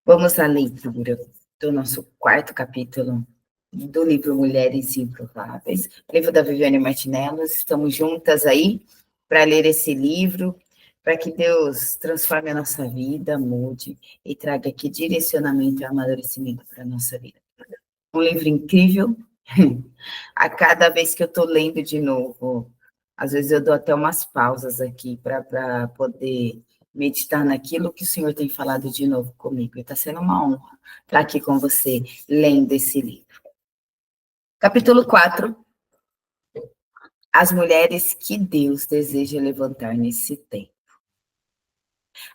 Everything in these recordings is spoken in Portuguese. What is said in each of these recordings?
Vamos à leitura do nosso quarto capítulo do livro Mulheres Improváveis, livro da Viviane Martinello. Estamos juntas aí para ler esse livro, para que Deus transforme a nossa vida, mude e traga aqui direcionamento e amadurecimento para a nossa vida. Um livro incrível. A cada vez que eu estou lendo de novo, às vezes eu dou até umas pausas aqui para poder meditar naquilo que o Senhor tem falado de novo comigo. Está sendo uma honra estar aqui com você, lendo esse livro. Capítulo 4. As mulheres que Deus deseja levantar nesse tempo.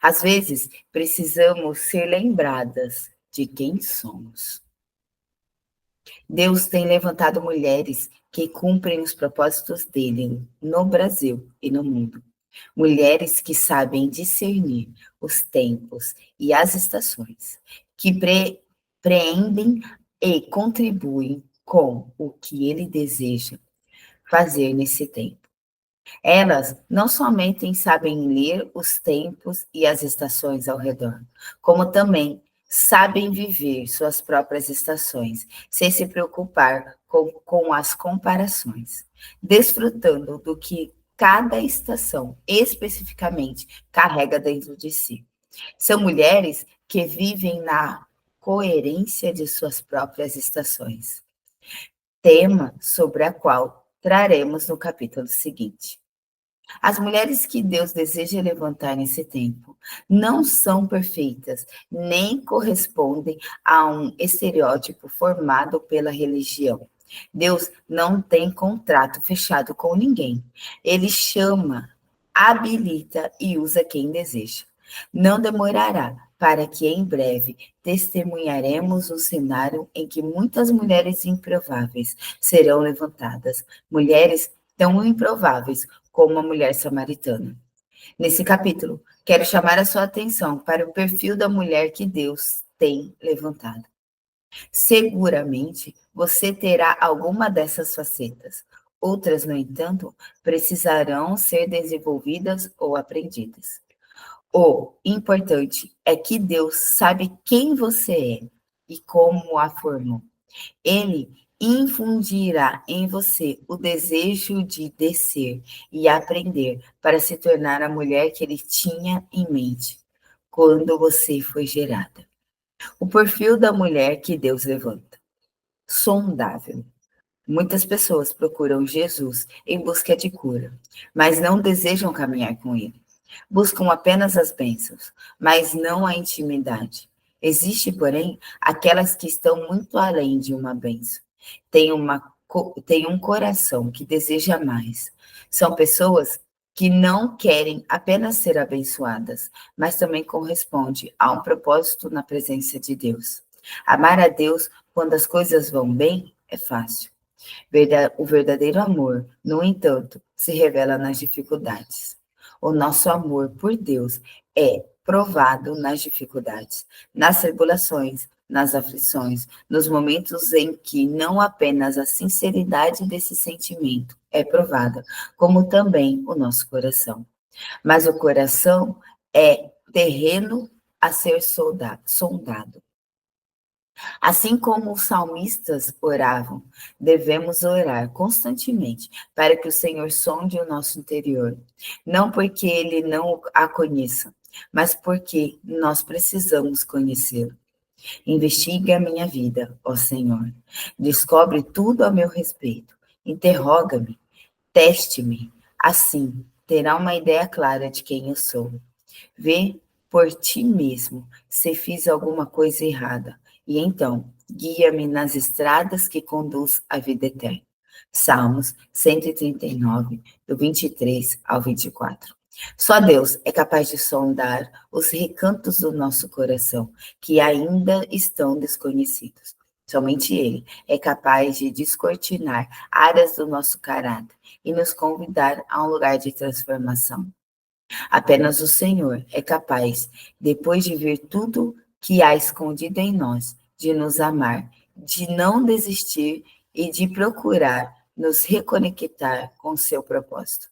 Às vezes, precisamos ser lembradas de quem somos. Deus tem levantado mulheres que cumprem os propósitos dele no Brasil e no mundo. Mulheres que sabem discernir os tempos e as estações, que preendem e contribuem com o que ele deseja fazer nesse tempo. Elas não somente sabem ler os tempos e as estações ao redor, como também sabem viver suas próprias estações, sem se preocupar com as comparações, desfrutando do que cada estação especificamente carrega dentro de si. São mulheres que vivem na coerência de suas próprias estações, tema sobre a qual traremos no capítulo seguinte. As mulheres que Deus deseja levantar nesse tempo não são perfeitas, nem correspondem a um estereótipo formado pela religião. Deus não tem contrato fechado com ninguém. Ele chama, habilita e usa quem deseja. Não demorará para que em breve testemunharemos um cenário em que muitas mulheres improváveis serão levantadas, mulheres tão improváveis como a mulher samaritana. Nesse capítulo, quero chamar a sua atenção para o perfil da mulher que Deus tem levantado. Seguramente, você terá alguma dessas facetas. Outras, no entanto, precisarão ser desenvolvidas ou aprendidas. O importante é que Deus sabe quem você é e como a formou. Ele infundirá em você o desejo de descer e aprender para se tornar a mulher que ele tinha em mente quando você foi gerada. O perfil da mulher que Deus levanta. Sondável. Muitas pessoas procuram Jesus em busca de cura, mas não desejam caminhar com ele. Buscam apenas as bênçãos, mas não a intimidade. Existe, porém, aquelas que estão muito além de uma bênção. Tem um coração que deseja mais. São pessoas que não querem apenas ser abençoadas, mas também corresponde a um propósito na presença de Deus. Amar a Deus quando as coisas vão bem é fácil. O verdadeiro amor, no entanto, se revela nas dificuldades. O nosso amor por Deus é provado nas dificuldades, nas tribulações, nas aflições, nos momentos em que não apenas a sinceridade desse sentimento é provada, como também o nosso coração. Mas o coração é terreno a ser sondado. Assim como os salmistas oravam, devemos orar constantemente para que o Senhor sonde o nosso interior. Não porque ele não a conheça, mas porque nós precisamos conhecê-lo. Investigue a minha vida, ó Senhor. Descobre tudo a meu respeito. Interroga-me, teste-me. Assim, terá uma ideia clara de quem eu sou. Vê por ti mesmo se fiz alguma coisa errada, e então guia-me nas estradas que conduz à vida eterna. Salmos 139, do 23 ao 24. Só Deus é capaz de sondar os recantos do nosso coração, que ainda estão desconhecidos. Somente Ele é capaz de descortinar áreas do nosso caráter e nos convidar a um lugar de transformação. Apenas o Senhor é capaz, depois de ver tudo que há escondido em nós, de nos amar, de não desistir e de procurar nos reconectar com o seu propósito.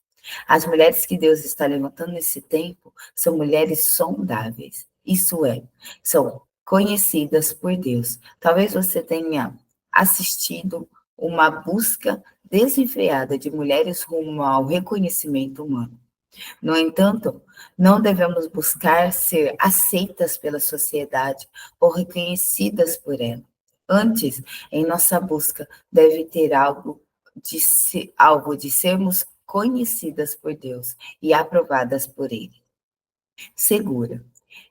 As mulheres que Deus está levantando nesse tempo são mulheres sondáveis. Isso é, são conhecidas por Deus. Talvez você tenha assistido uma busca desenfreada de mulheres rumo ao reconhecimento humano. No entanto, não devemos buscar ser aceitas pela sociedade ou reconhecidas por ela. Antes, em nossa busca, deve ter algo de sermos conhecidas por Deus e aprovadas por Ele. Segura.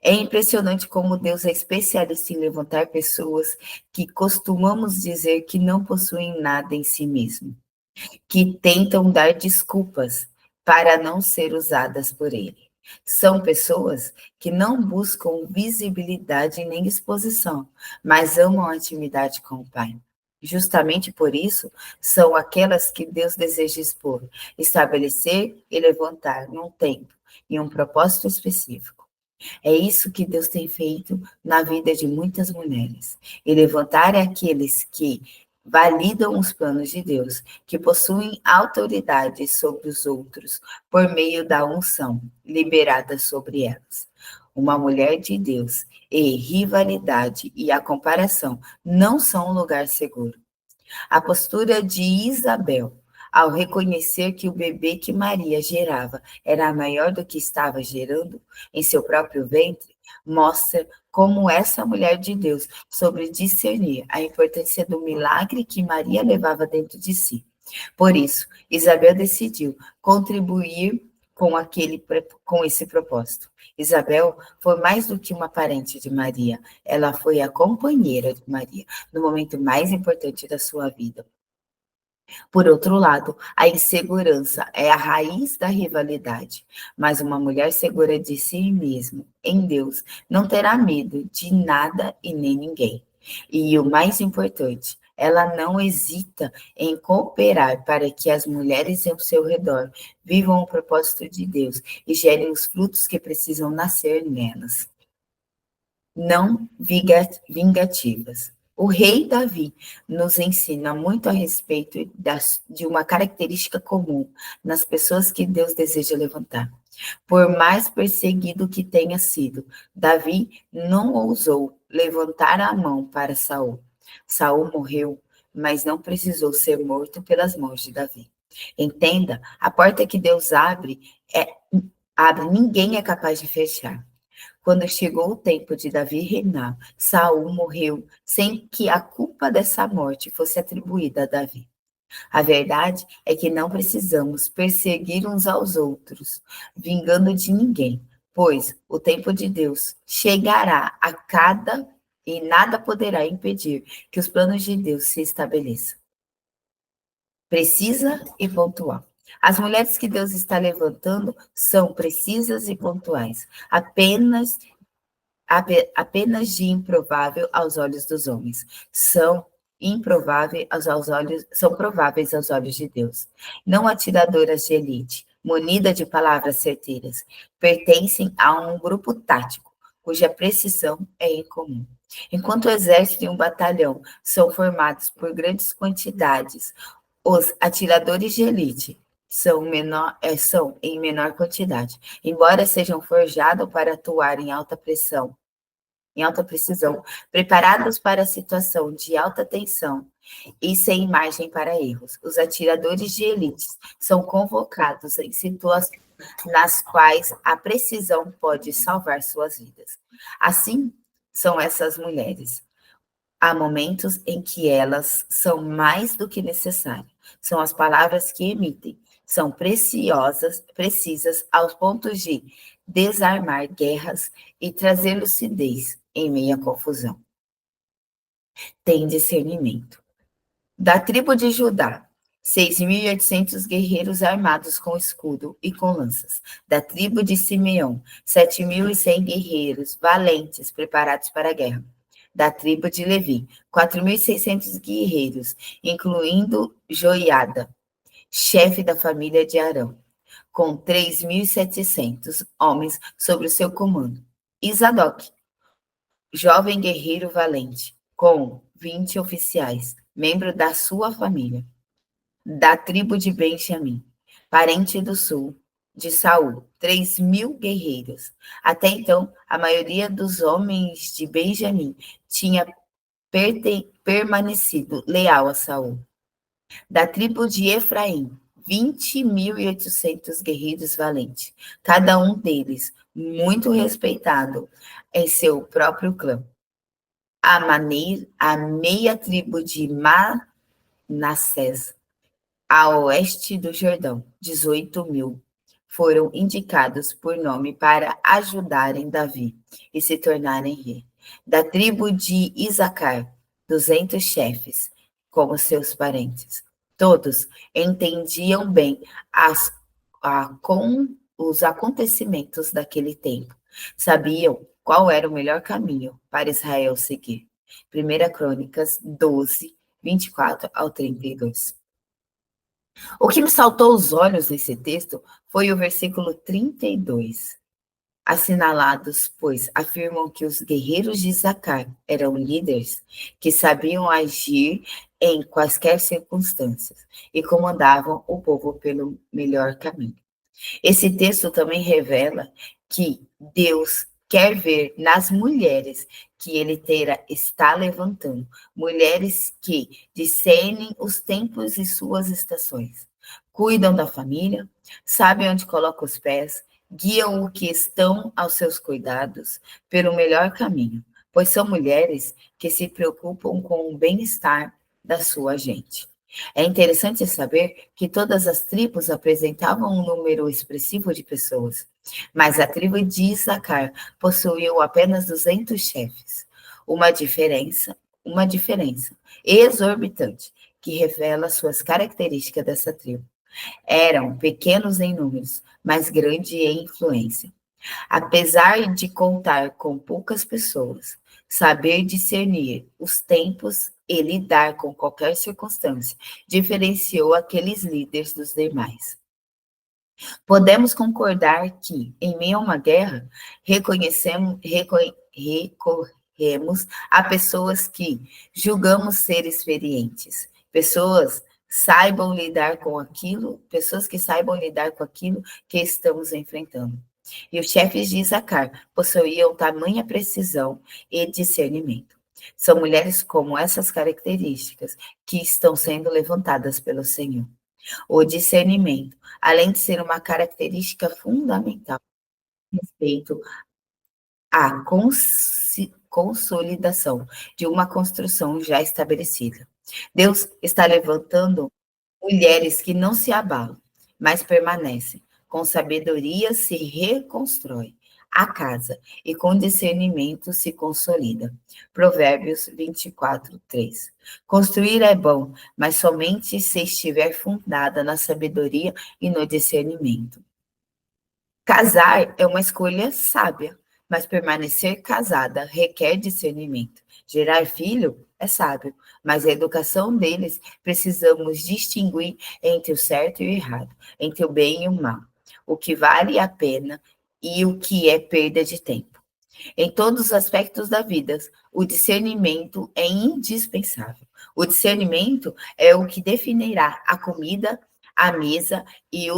É impressionante como Deus é especialista em levantar pessoas que costumamos dizer que não possuem nada em si mesmo, que tentam dar desculpas para não ser usadas por ele. São pessoas que não buscam visibilidade nem exposição, mas amam a intimidade com o Pai. Justamente por isso, são aquelas que Deus deseja expor, estabelecer e levantar num tempo e um propósito específico. É isso que Deus tem feito na vida de muitas mulheres. E levantar aqueles que validam os planos de Deus, que possuem autoridade sobre os outros por meio da unção liberada sobre elas. Uma mulher de Deus e rivalidade e a comparação não são um lugar seguro. A postura de Isabel, ao reconhecer que o bebê que Maria gerava era maior do que estava gerando em seu próprio ventre, mostra como essa mulher de Deus soube discernir a importância do milagre que Maria levava dentro de si. Por isso, Isabel decidiu contribuir com esse propósito. Isabel foi mais do que uma parente de Maria, ela foi a companheira de Maria no momento mais importante da sua vida. Por outro lado, a insegurança é a raiz da rivalidade, mas uma mulher segura de si mesma, em Deus, não terá medo de nada e nem ninguém. E o mais importante, ela não hesita em cooperar para que as mulheres ao seu redor vivam o propósito de Deus e gerem os frutos que precisam nascer nelas. Não vingativas. O rei Davi nos ensina muito a respeito de uma característica comum nas pessoas que Deus deseja levantar. Por mais perseguido que tenha sido, Davi não ousou levantar a mão para Saul. Saul morreu, mas não precisou ser morto pelas mãos de Davi. Entenda, a porta que Deus abre, ninguém é capaz de fechar. Quando chegou o tempo de Davi reinar, Saul morreu sem que a culpa dessa morte fosse atribuída a Davi. A verdade é que não precisamos perseguir uns aos outros, vingando de ninguém, pois o tempo de Deus chegará a cada e nada poderá impedir que os planos de Deus se estabeleçam. Precisa e pontual. As mulheres que Deus está levantando são precisas e pontuais, apenas de improvável aos olhos dos homens. São prováveis aos olhos de Deus. Não atiradoras de elite, munidas de palavras certeiras, pertencem a um grupo tático, cuja precisão é incomum. Enquanto o exército e um batalhão são formados por grandes quantidades, os atiradores de elite são em menor quantidade, embora sejam forjados para atuar em alta precisão, preparados para a situação de alta tensão e sem margem para erros. Os atiradores de elite são convocados em situações nas quais a precisão pode salvar suas vidas. Assim são essas mulheres. Há momentos em que elas são mais do que necessárias. São as palavras que emitem. São precisas aos pontos de desarmar guerras e trazer lucidez em meio à confusão. Tem discernimento. Da tribo de Judá, 6.800 guerreiros armados com escudo e com lanças. Da tribo de Simeão, 7.100 guerreiros valentes preparados para a guerra. Da tribo de Levi, 4.600 guerreiros, incluindo Joiada, chefe da família de Arão, com 3.700 homens sob o seu comando. E Zadok, jovem guerreiro valente, com 20 oficiais, membro da sua família. Da tribo de Benjamim, parente do sul, de Saul, 3.000 guerreiros. Até então, a maioria dos homens de Benjamim tinha permanecido leal a Saul. Da tribo de Efraim, 20.800 guerreiros valentes, cada um deles muito respeitado em seu próprio clã. A meia tribo de Manassés, a oeste do Jordão, 18.000, foram indicados por nome para ajudarem Davi e se tornarem rei. Da tribo de Isacar, 200 chefes, como seus parentes. Todos entendiam bem os acontecimentos daquele tempo. Sabiam qual era o melhor caminho para Israel seguir. 1 Crônicas 12, 24 ao 32. O que me saltou os olhos nesse texto foi o versículo 32. Assinalados, pois afirmam que os guerreiros de Isacar eram líderes que sabiam agir em quaisquer circunstâncias e comandavam o povo pelo melhor caminho. Esse texto também revela que Deus quer ver nas mulheres que ele está levantando, mulheres que discernem os tempos e suas estações, cuidam da família, sabem onde colocam os pés, guiam o que estão aos seus cuidados pelo melhor caminho, pois são mulheres que se preocupam com o bem-estar da sua gente. É interessante saber que todas as tribos apresentavam um número expressivo de pessoas, mas a tribo de Isacar possuía apenas 200 chefes, uma diferença exorbitante que revela suas características dessa tribo. Eram pequenos em números, mas grandes em influência. Apesar de contar com poucas pessoas, saber discernir os tempos e lidar com qualquer circunstância diferenciou aqueles líderes dos demais. Podemos concordar que, em meio a uma guerra, recorremos a pessoas que julgamos ser experientes, pessoas que saibam lidar com aquilo que estamos enfrentando. E os chefes de Isacar possuíam tamanha precisão e discernimento. São mulheres com essas características que estão sendo levantadas pelo Senhor. O discernimento, além de ser uma característica fundamental a respeito à consolidação de uma construção já estabelecida. Deus está levantando mulheres que não se abalam, mas permanecem. Com sabedoria se reconstrói a casa e com discernimento se consolida. Provérbios 24, 3. Construir é bom, mas somente se estiver fundada na sabedoria e no discernimento. Casar é uma escolha sábia, mas permanecer casada requer discernimento. Gerar filho é sábio, mas a educação deles precisamos distinguir entre o certo e o errado, entre o bem e o mal, o que vale a pena e o que é perda de tempo. Em todos os aspectos da vida, o discernimento é indispensável. O discernimento é o que definirá a comida, a mesa e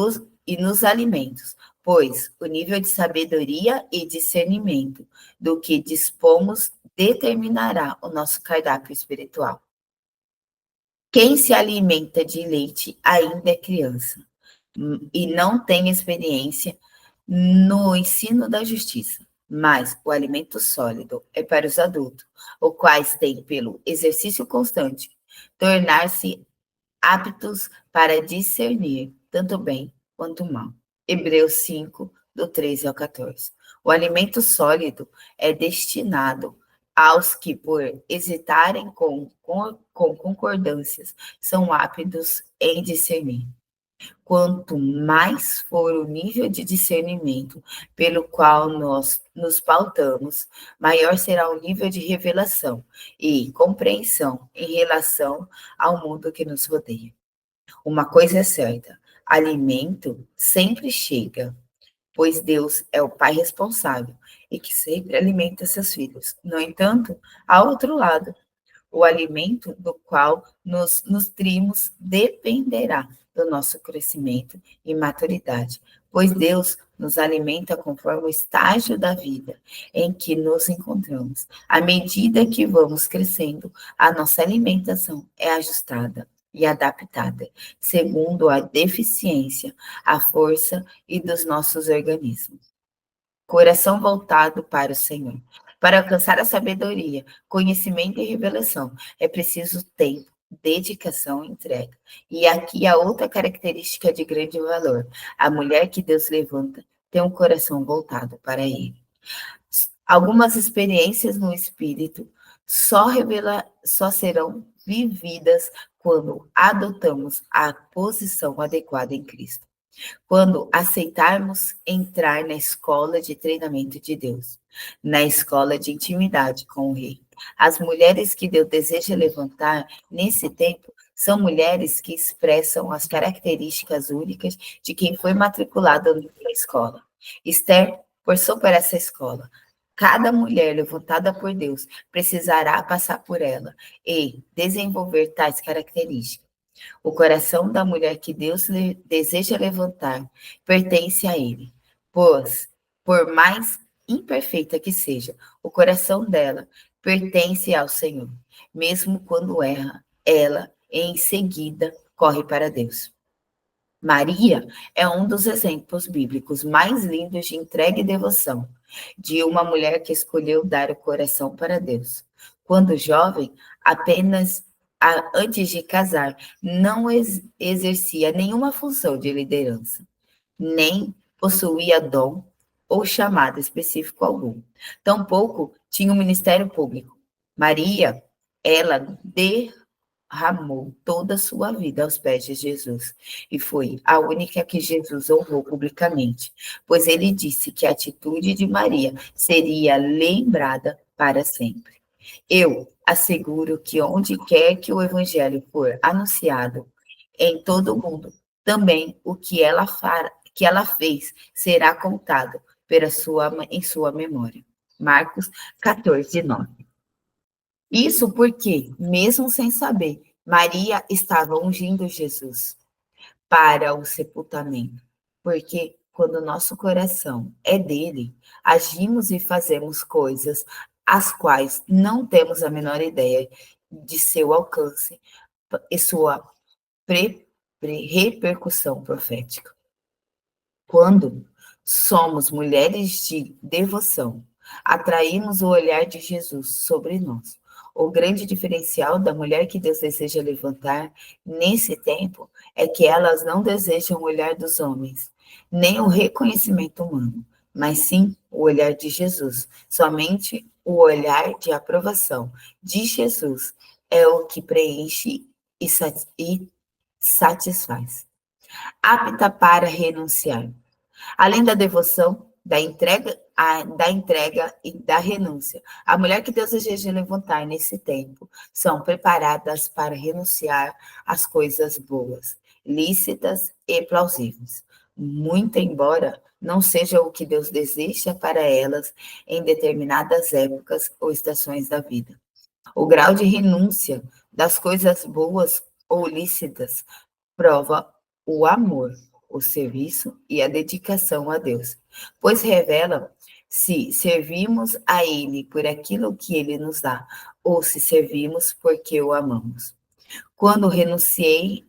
nos alimentos, pois o nível de sabedoria e discernimento do que dispomos determinará o nosso cardápio espiritual. Quem se alimenta de leite ainda é criança e não tem experiência no ensino da justiça, mas o alimento sólido é para os adultos, os quais têm, pelo exercício constante, tornar-se aptos para discernir tanto bem quanto mal. Hebreus 5, do 13 ao 14. O alimento sólido é destinado aos que, por hesitarem com concordâncias, são aptos em discernir. Quanto mais for o nível de discernimento pelo qual nós nos pautamos, maior será o nível de revelação e compreensão em relação ao mundo que nos rodeia. Uma coisa é certa, alimento sempre chega, pois Deus é o Pai responsável e que sempre alimenta seus filhos. No entanto, há outro lado, o alimento do qual nos nutrimos dependerá do nosso crescimento e maturidade, pois Deus nos alimenta conforme o estágio da vida em que nos encontramos. À medida que vamos crescendo, a nossa alimentação é ajustada e adaptada, segundo a deficiência, a força e dos nossos organismos. Coração voltado para o Senhor. Para alcançar a sabedoria, conhecimento e revelação, é preciso tempo, dedicação e entrega. E aqui a outra característica de grande valor: a mulher que Deus levanta tem um coração voltado para Ele. Algumas experiências no espírito só serão vividas quando adotamos a posição adequada em Cristo, quando aceitarmos entrar na escola de treinamento de Deus, na escola de intimidade com o Rei. As mulheres que Deus deseja levantar nesse tempo são mulheres que expressam as características únicas de quem foi matriculado na escola. Esther passou por essa escola. Cada mulher levantada por Deus precisará passar por ela e desenvolver tais características. O coração da mulher que Deus deseja levantar pertence a Ele, pois, por mais imperfeita que seja, o coração dela pertence ao Senhor. Mesmo quando erra, ela, em seguida, corre para Deus. Maria é um dos exemplos bíblicos mais lindos de entrega e devoção, de uma mulher que escolheu dar o coração para Deus. Quando jovem, apenas antes de casar, não exercia nenhuma função de liderança, nem possuía dom ou chamado específico algum. Tampouco tinha um ministério público. Maria, ela derramou toda a sua vida aos pés de Jesus e foi a única que Jesus honrou publicamente, pois ele disse que a atitude de Maria seria lembrada para sempre. Eu asseguro que onde quer que o evangelho for anunciado em todo o mundo, também o que ela fez será contado em sua memória. Marcos 14, 9. Isso porque, mesmo sem saber, Maria estava ungindo Jesus para o sepultamento. Porque quando o nosso coração é dele, agimos e fazemos coisas as quais não temos a menor ideia de seu alcance e sua repercussão profética. Quando somos mulheres de devoção, atraímos o olhar de Jesus sobre nós. O grande diferencial da mulher que Deus deseja levantar nesse tempo é que elas não desejam o olhar dos homens, nem o reconhecimento humano, mas sim o olhar de Jesus. Somente o olhar de aprovação de Jesus é o que preenche e satisfaz. Apta para renunciar. Além da devoção, da entrega e da renúncia, a mulher que Deus deseja levantar nesse tempo são preparadas para renunciar às coisas boas, lícitas e plausíveis, muito embora não seja o que Deus deseja para elas em determinadas épocas ou estações da vida. O grau de renúncia das coisas boas ou lícitas prova o amor, o serviço e a dedicação a Deus, pois revela se servimos a Ele por aquilo que Ele nos dá, ou se servimos porque o amamos. Quando renunciei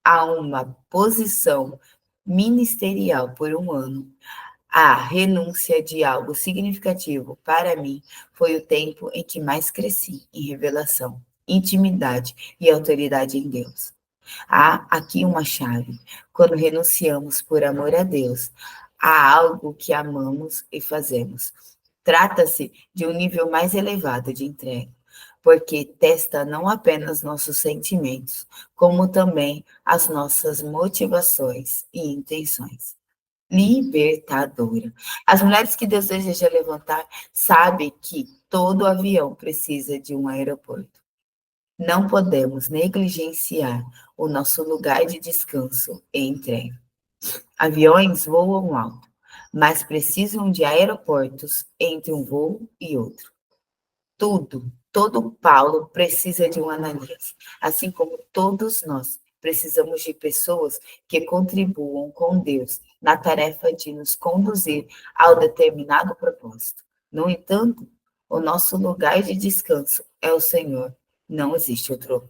a uma posição ministerial por um ano, a renúncia de algo significativo para mim foi o tempo em que mais cresci em revelação, intimidade e autoridade em Deus. Há aqui uma chave. Quando renunciamos por amor a Deus, a algo que amamos e fazemos. Trata-se de um nível mais elevado de entrega, porque testa não apenas nossos sentimentos, como também as nossas motivações e intenções. Libertadora. As mulheres que Deus deseja levantar sabem que todo avião precisa de um aeroporto. Não podemos negligenciar o nosso lugar de descanso e entrega. Aviões voam alto, mas precisam de aeroportos entre um voo e outro. Todo Paulo precisa de um Ananias, assim como todos nós Precisamos de pessoas que contribuam com Deus na tarefa de nos conduzir ao determinado propósito. No entanto, o nosso lugar de descanso é o Senhor. Não existe outro.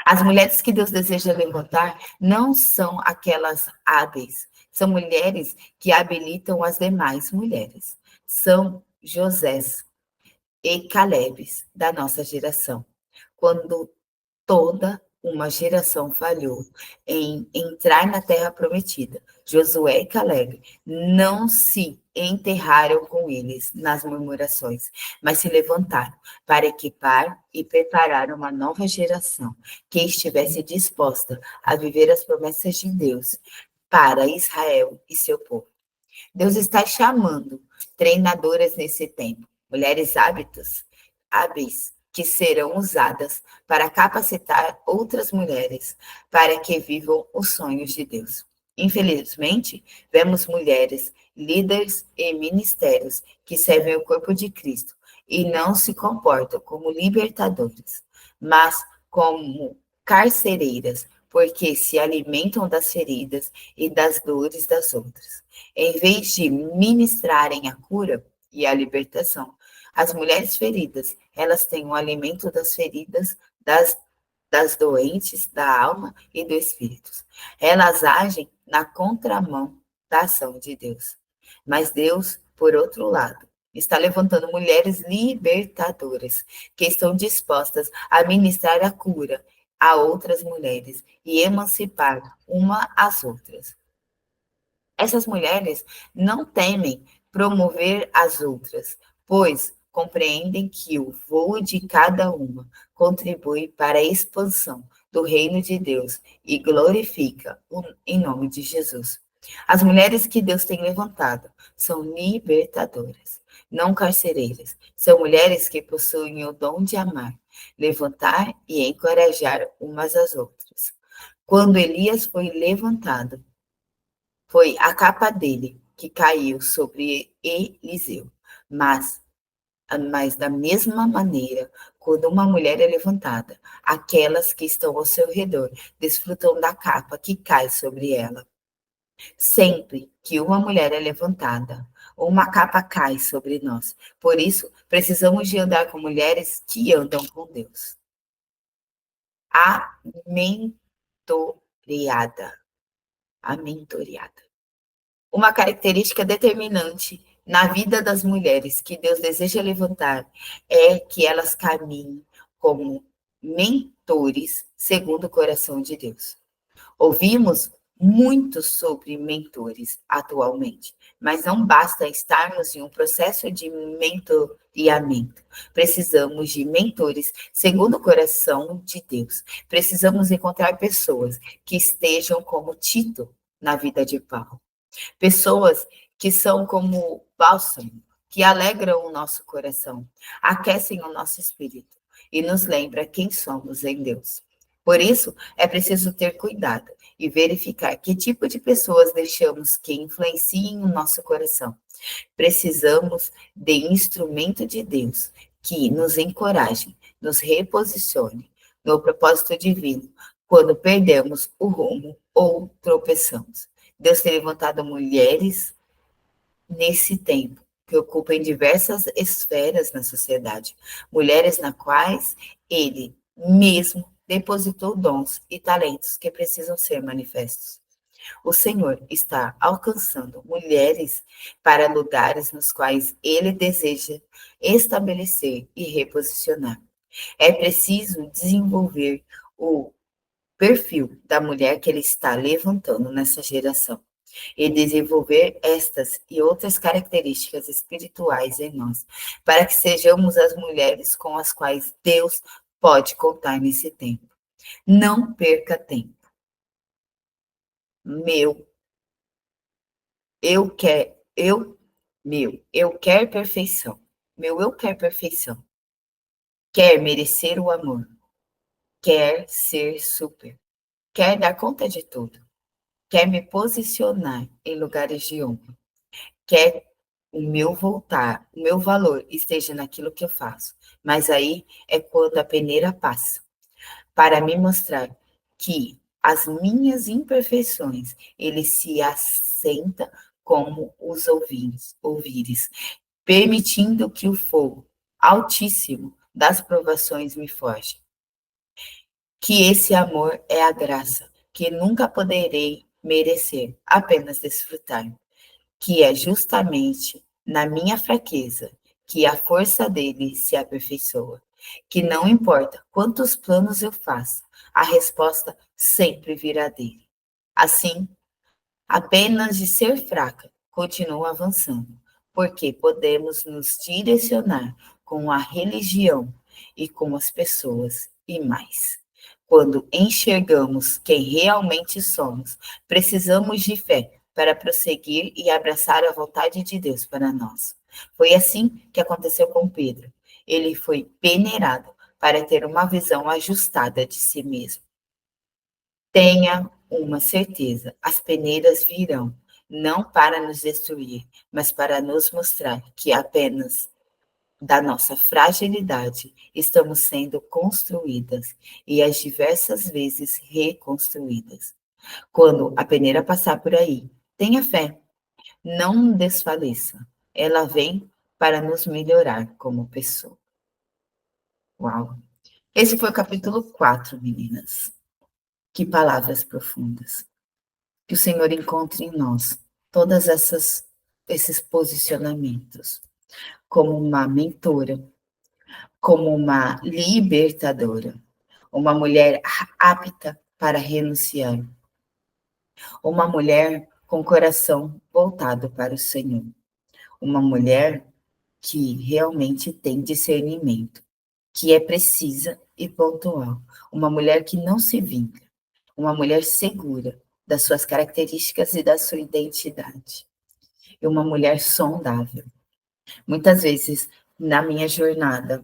As mulheres que Deus deseja levantar não são aquelas hábeis, são mulheres que habilitam as demais mulheres. São Josés e Calebes da nossa geração. Quando toda uma geração falhou em entrar na terra prometida, Josué e Caleb não se enterraram com eles nas murmurações, mas se levantaram para equipar e preparar uma nova geração que estivesse disposta a viver as promessas de Deus para Israel e seu povo. Deus está chamando treinadoras nesse tempo, mulheres hábeis, que serão usadas para capacitar outras mulheres para que vivam os sonhos de Deus. Infelizmente, vemos mulheres, líderes e ministérios que servem o corpo de Cristo e não se comportam como libertadores, mas como carcereiras, porque se alimentam das feridas e das dores das outras. Em vez de ministrarem a cura e a libertação, as mulheres feridas, elas têm o alimento das feridas das doentes da alma e do espírito. Elas agem na contramão da ação de Deus. Mas Deus, por outro lado, está levantando mulheres libertadoras que estão dispostas a ministrar a cura a outras mulheres e emancipar uma às outras. Essas mulheres não temem promover as outras, pois compreendem que o voo de cada uma contribui para a expansão do reino de Deus e glorifica em nome de Jesus. As mulheres que Deus tem levantado são libertadoras, não carcereiras. São mulheres que possuem o dom de amar, levantar e encorajar umas às outras. Quando Elias foi levantado, foi a capa dele que caiu sobre Eliseu. Mas, mas da mesma maneira, quando uma mulher é levantada, aquelas que estão ao seu redor desfrutam da capa que cai sobre ela. Sempre que uma mulher é levantada, uma capa cai sobre nós. Por isso, precisamos de andar com mulheres que andam com Deus. A mentoreada. A mentoreada. Uma característica determinante na vida das mulheres que Deus deseja levantar é que elas caminhem como mentores segundo o coração de Deus. Ouvimos muito sobre mentores atualmente, mas não basta estarmos em um processo de mentoreamento. Precisamos de mentores segundo o coração de Deus. Precisamos encontrar pessoas que estejam como Tito na vida de Paulo. Pessoas que são como bálsamo, que alegram o nosso coração, aquecem o nosso espírito e nos lembra quem somos em Deus. Por isso, é preciso ter cuidado e verificar que tipo de pessoas deixamos que influenciem o nosso coração. Precisamos de instrumento de Deus que nos encoraje, nos reposicione no propósito divino quando perdemos o rumo ou tropeçamos. Deus tem levantado mulheres nesse tempo que ocupam diversas esferas na sociedade, mulheres nas quais Ele mesmo depositou dons e talentos que precisam ser manifestos. O Senhor está alcançando mulheres para lugares nos quais Ele deseja estabelecer e reposicionar. É preciso desenvolver o perfil da mulher que Ele está levantando nessa geração e desenvolver estas e outras características espirituais em nós, para que sejamos as mulheres com as quais Deus pode contar nesse tempo. Não perca tempo. Meu, eu quero, eu quero perfeição. Eu quero perfeição. Quer merecer o amor. Quer ser super. Quer dar conta de tudo. Quer me posicionar em lugares de honra. Quer o meu valor esteja naquilo que eu faço. Mas aí é quando a peneira passa, para me mostrar que as minhas imperfeições, ele se assenta como os ouvires, permitindo que o fogo altíssimo das provações me forje. Que esse amor é a graça, que nunca poderei merecer, apenas desfrutar, que é justamente na minha fraqueza que a força dele se aperfeiçoa, que não importa quantos planos eu faça, a resposta sempre virá dele. Assim, apenas de ser fraca, continuo avançando, porque podemos nos direcionar com a religião e com as pessoas e mais. Quando enxergamos quem realmente somos, precisamos de fé para prosseguir e abraçar a vontade de Deus para nós. Foi assim que aconteceu com Pedro. Ele foi peneirado para ter uma visão ajustada de si mesmo. Tenha uma certeza, as peneiras virão, não para nos destruir, mas para nos mostrar que apenas da nossa fragilidade estamos sendo construídas e as diversas vezes reconstruídas. Quando a peneira passar por aí, tenha fé, não desfaleça. Ela vem para nos melhorar como pessoa. Uau! Esse foi o capítulo 4, meninas. Que palavras profundas. Que o Senhor encontre em nós todas esses posicionamentos como uma mentora, como uma libertadora, uma mulher apta para renunciar, uma mulher com coração voltado para o Senhor, uma mulher que realmente tem discernimento, que é precisa e pontual, uma mulher que não se vinga, uma mulher segura das suas características e da sua identidade, e uma mulher sondável. Muitas vezes, na minha jornada,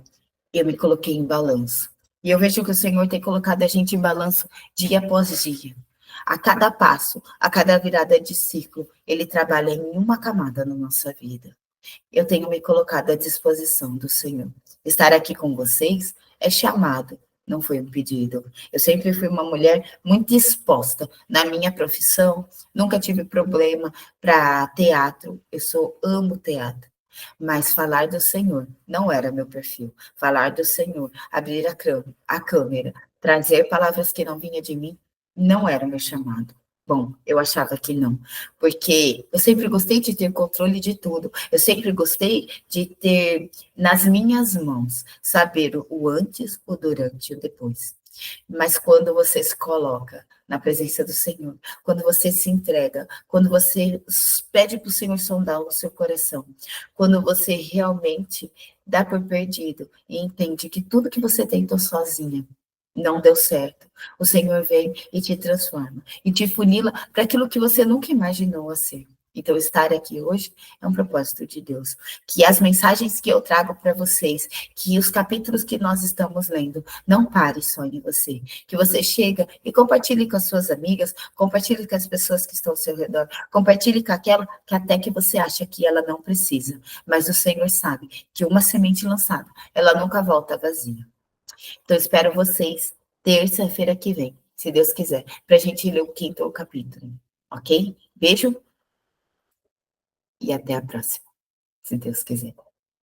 eu me coloquei em balanço. E eu vejo que o Senhor tem colocado a gente em balanço dia após dia. A cada passo, a cada virada de ciclo, Ele trabalha em uma camada na nossa vida. Eu tenho me colocado à disposição do Senhor. Estar aqui com vocês é chamado, não foi um pedido. Eu sempre fui uma mulher muito exposta na minha profissão, nunca tive problema para teatro, amo teatro. Mas falar do Senhor não era meu perfil. Falar do Senhor, abrir a câmera, trazer palavras que não vinham de mim, não era meu chamado. Bom, eu achava que não, porque eu sempre gostei de ter controle de tudo, eu sempre gostei de ter nas minhas mãos, saber o antes, o durante e o depois. Mas quando você se coloca na presença do Senhor, quando você se entrega, quando você pede para o Senhor sondar o seu coração, quando você realmente dá por perdido e entende que tudo que você tentou sozinha não deu certo, o Senhor vem e te transforma, e te funila para aquilo que você nunca imaginou a ser. Então, estar aqui hoje é um propósito de Deus. Que as mensagens que eu trago para vocês, que os capítulos que nós estamos lendo, não pare só em você. Que você chega e compartilhe com as suas amigas, compartilhe com as pessoas que estão ao seu redor, compartilhe com aquela que até que você acha que ela não precisa. Mas o Senhor sabe que uma semente lançada, ela nunca volta vazia. Então, espero vocês terça-feira que vem, se Deus quiser, para a gente ler o 5º capítulo, ok? Beijo e até a próxima, se Deus quiser.